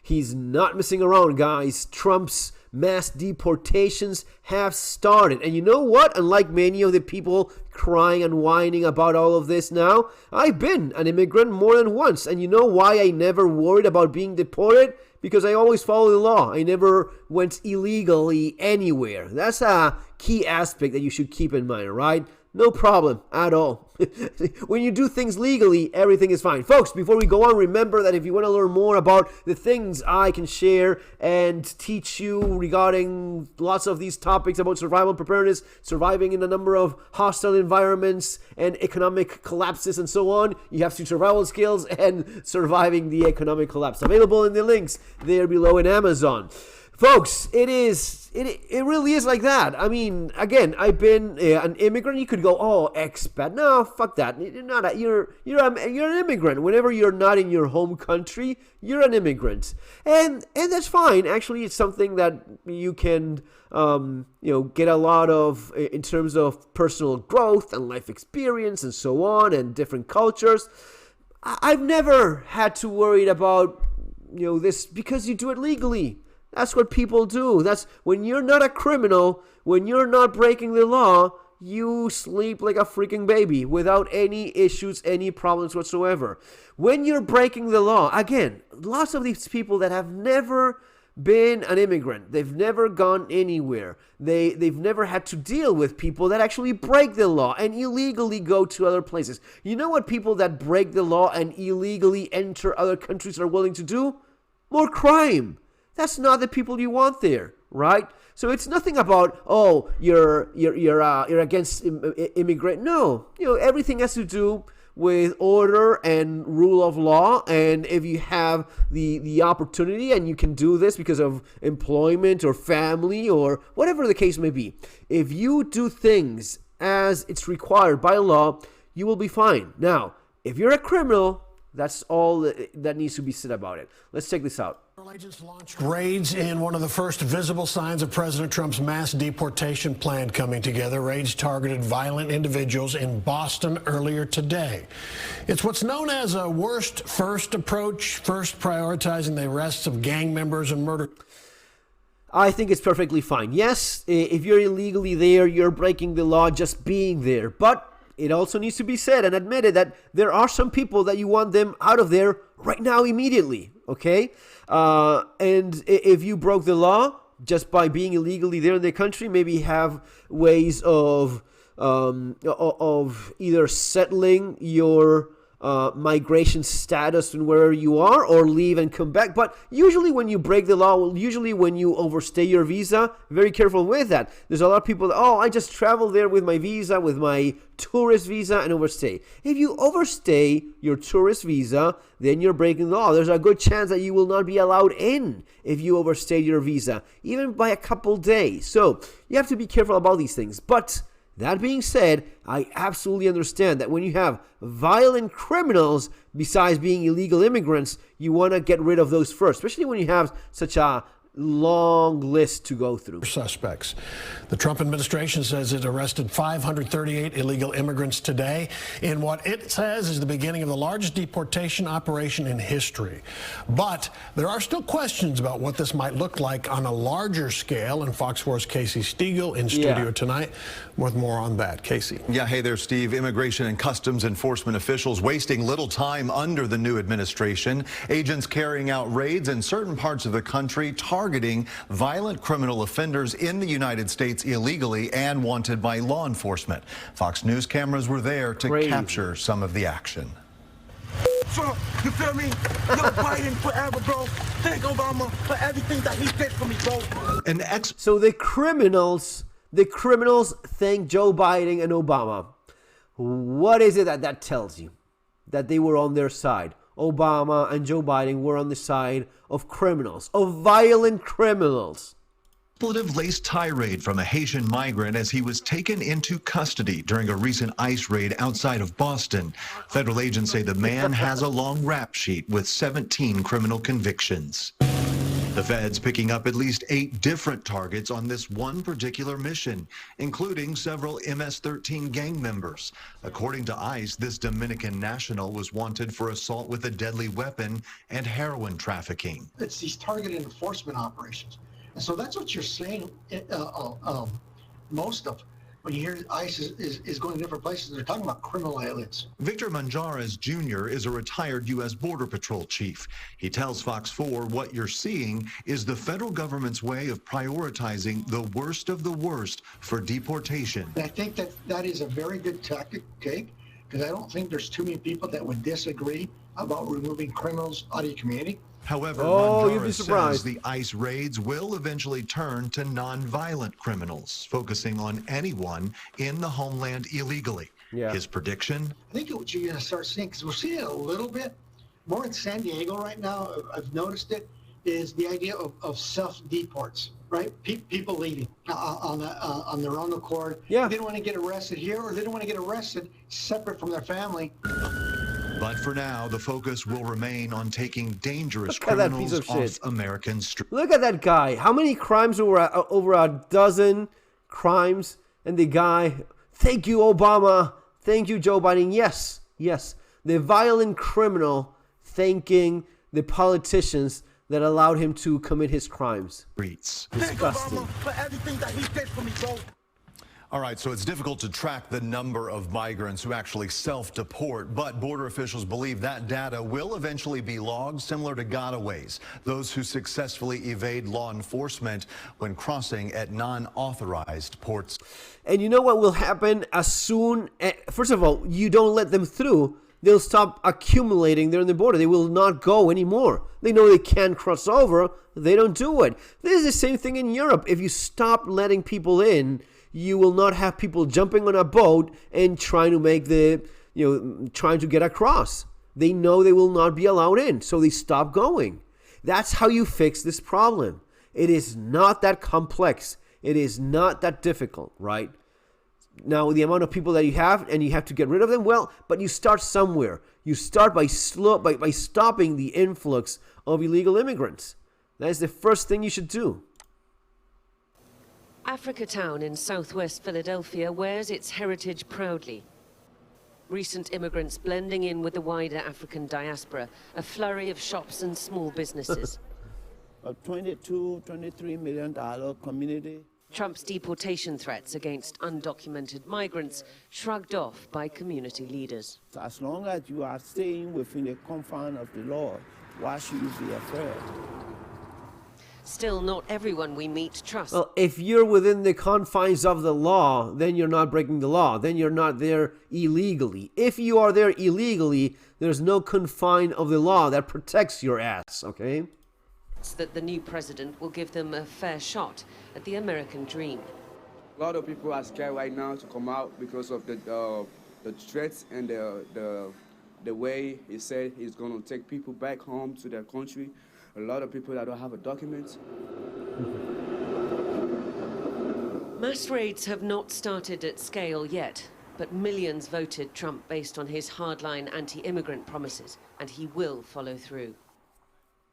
He's not messing around, guys. Trump's mass deportations have started. And you know what? Unlike many of the people crying and whining about all of this now, I've been an immigrant more than once. And you know why I never worried about being deported? Because I always follow the law. I never went illegally anywhere. That's a key aspect that you should keep in mind, right? No problem at all. When you do things legally, everything is fine. Folks, before we go on, remember that if you want to learn more about the things I can share and teach you regarding lots of these topics about survival and preparedness, surviving in a number of hostile environments and economic collapses and so on, you have survival skills and surviving the economic collapse. Available in the links there below in Amazon. Folks, it really is like that. I mean, again, I've been an immigrant. You could go, oh, expat. No, fuck that. You're an immigrant. Whenever you're not in your home country, you're an immigrant, and that's fine. Actually, it's something that you can get a lot of in terms of personal growth and life experience and so on, and different cultures. I've never had to worry about this because you do it legally. That's what people do. That's when you're not a criminal, when you're not breaking the law, you sleep like a freaking baby without any issues, any problems whatsoever. When you're breaking the law, again, lots of these people that have never been an immigrant, they've never gone anywhere. They've never had to deal with people that actually break the law and illegally go to other places. You know what people that break the law and illegally enter other countries are willing to do? More crime. That's not the people you want there, right? So it's nothing about, oh, you're against immigrant. No, everything has to do with order and rule of law. And if you have the opportunity and you can do this because of employment or family or whatever the case may be, if you do things as it's required by law, you will be fine. Now, if you're a criminal, that's all that needs to be said about it. Let's check this out. Agents launched raids in one of the first visible signs of President Trump's mass deportation plan coming together. Raids targeted violent individuals in Boston earlier today. It's what's known as a worst first approach, first prioritizing the arrests of gang members and murder. I think it's perfectly fine. Yes, if you're illegally there, you're breaking the law just being there. But it also needs to be said and admitted that there are some people that you want them out of there right now, immediately, okay? And if you broke the law just by being illegally there in the country, maybe have ways of either settling your migration status and wherever you are, or leave and come back. But usually when you break the law, usually when you overstay your visa, very careful with that. There's a lot of people that, I just travel there with my visa, with my tourist visa, and overstay. If you overstay your tourist visa, then you're breaking the law. There's a good chance that you will not be allowed in if you overstay your visa, even by a couple days. So you have to be careful about these things. But that being said, I absolutely understand that when you have violent criminals, besides being illegal immigrants, you want to get rid of those first, especially when you have such a long list to go through. Suspects. The Trump administration says it arrested 538 illegal immigrants today in what it says is the beginning of the largest deportation operation in history. But there are still questions about what this might look like on a larger scale, and Fox 4's Casey Stiegel in studio tonight with more on that. Casey. Yeah, hey there, Steve. Immigration and Customs Enforcement officials wasting little time under the new administration. Agents carrying out raids in certain parts of the country, targeting violent criminal offenders in the United States illegally and wanted by law enforcement. Fox News cameras were there to capture some of the action. Trump, you feel me? Yo, Biden forever, bro. Thank Obama for everything that he did for me, bro. So the criminals thank Joe Biden and Obama. What is it that tells you? That they were on their side. Obama and Joe Biden were on the side of criminals, of violent criminals. Expletive-laced tirade from a Haitian migrant as he was taken into custody during a recent ICE raid outside of Boston. Federal agents say the man has a long rap sheet with 17 criminal convictions. The feds picking up at least 8 different targets on this one particular mission, including several MS-13 gang members. According to ICE, this Dominican national was wanted for assault with a deadly weapon and heroin trafficking. It's these targeted enforcement operations. And so that's what you're saying most of. When you hear ICE is going to different places, they're talking about criminal aliens. Victor Manjares Jr. is a retired U.S. Border Patrol chief. He tells Fox 4 what you're seeing is the federal government's way of prioritizing the worst of the worst for deportation. And I think that is a very good tactic to take, because I don't think there's too many people that would disagree about removing criminals out of your community. However, you'd be Manjares surprised. says the ICE raids will eventually turn to non-violent criminals, focusing on anyone in the homeland illegally. Yeah. His prediction? I think what you're going to start seeing, because we're seeing it a little bit more in San Diego right now, I've noticed it, is the idea of self-deports, right? People leaving on their own accord. Yeah. They don't want to get arrested here, or they don't want to get arrested separate from their family. But for now, the focus will remain on taking dangerous Look at that piece criminals of off shit. American streets. Look at that guy. How many crimes over a dozen crimes? And the guy, thank you, Obama. Thank you, Joe Biden. Yes, yes. The violent criminal thanking the politicians that allowed him to commit his crimes. Thank Disgusting. Obama for everything that he did for me, bro. All right, so it's difficult to track the number of migrants who actually self-deport, but border officials believe that data will eventually be logged, similar to gotaways, those who successfully evade law enforcement when crossing at non-authorized ports. And you know what will happen as soon, first of all, you don't let them through, they'll stop accumulating there on the border. They will not go anymore. They know they can't cross over, they don't do it. This is the same thing in Europe. If you stop letting people in, you will not have people jumping on a boat and trying to make trying to get across. They know they will not be allowed in, so they stop going. That's how you fix this problem. It is not that complex. It is not that difficult, right? Now, the amount of people that you have, and you have to get rid of them, well, but you start somewhere. You start by stopping the influx of illegal immigrants. That is the first thing you should do. Africa Town in southwest Philadelphia wears its heritage proudly. Recent immigrants blending in with the wider African diaspora, a flurry of shops and small businesses. A $22–23 million community. Trump's deportation threats against undocumented migrants shrugged off by community leaders. As long as you are staying within the confines of the law, why should you be afraid? Still, not everyone we meet trusts. Well, if you're within the confines of the law, then you're not breaking the law. Then you're not there illegally. If you are there illegally, there's no confine of the law that protects your ass, okay? That the new president will give them a fair shot at the American dream. A lot of people are scared right now to come out because of the threats and the way he said he's going to take people back home to their country. A lot of people that don't have a document. Mass raids have not started at scale yet, but millions voted Trump based on his hardline anti-immigrant promises, and he will follow through.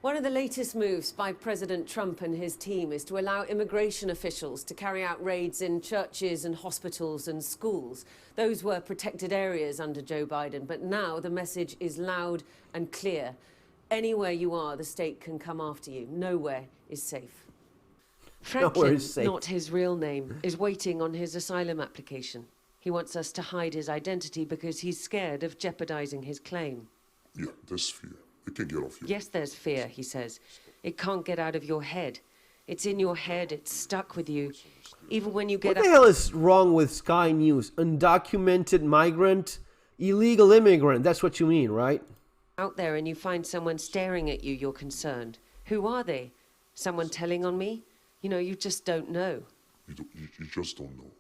One of the latest moves by President Trump and his team is to allow immigration officials to carry out raids in churches and hospitals and schools. Those were protected areas under Joe Biden, but now the message is loud and clear. Anywhere you are, the state can come after you. Nowhere is safe. Franklin, not his real name, is waiting on his asylum application. He wants us to hide his identity because he's scared of jeopardizing his claim. Yeah, there's fear. It can get off you. Yes, there's fear, he says. It can't get out of your head. It's in your head, it's stuck with you. Even when you get What the hell is wrong with Sky News? Undocumented migrant? Illegal immigrant, that's what you mean, right? out there and you find someone staring at you, you're concerned. Who are they? Someone telling on me? You know, you just don't know. You just don't know.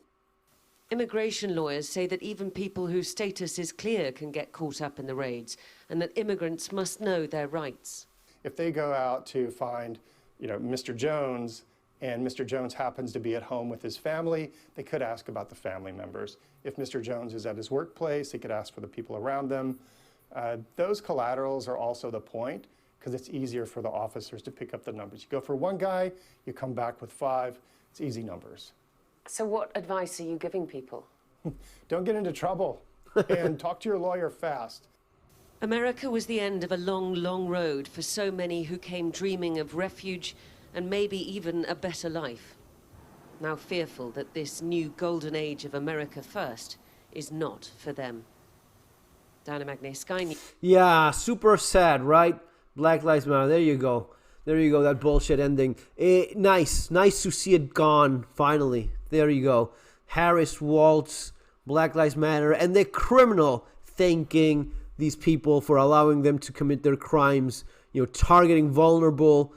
Immigration lawyers say that even people whose status is clear can get caught up in the raids, and that immigrants must know their rights. If they go out to find, Mr. Jones, and Mr. Jones happens to be at home with his family, they could ask about the family members. If Mr. Jones is at his workplace, he could ask for the people around them. Those collaterals are also the point. because it's easier for the officers to pick up the numbers. You go for one guy, you come back with 5. It's easy numbers. So what advice are you giving people? Don't get into trouble and talk to your lawyer fast. America was the end of a long, long road for so many who came dreaming of refuge and maybe even a better life. Now fearful that this new golden age of America first is not for them. Diana Magne, Sky News. Yeah, super sad, right? Black Lives Matter. There you go. There you go, that bullshit ending. Nice to see it gone, finally. There you go. Harris, Waltz, Black Lives Matter, and the criminal thanking these people for allowing them to commit their crimes, targeting vulnerable,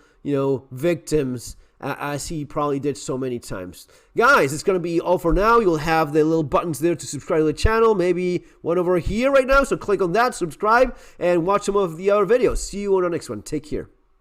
victims, as he probably did so many times. Guys, it's going to be all for now. You'll have the little buttons there to subscribe to the channel, maybe one over here right now, so click on that, subscribe, and watch some of the other videos. See you on the next one. Take care.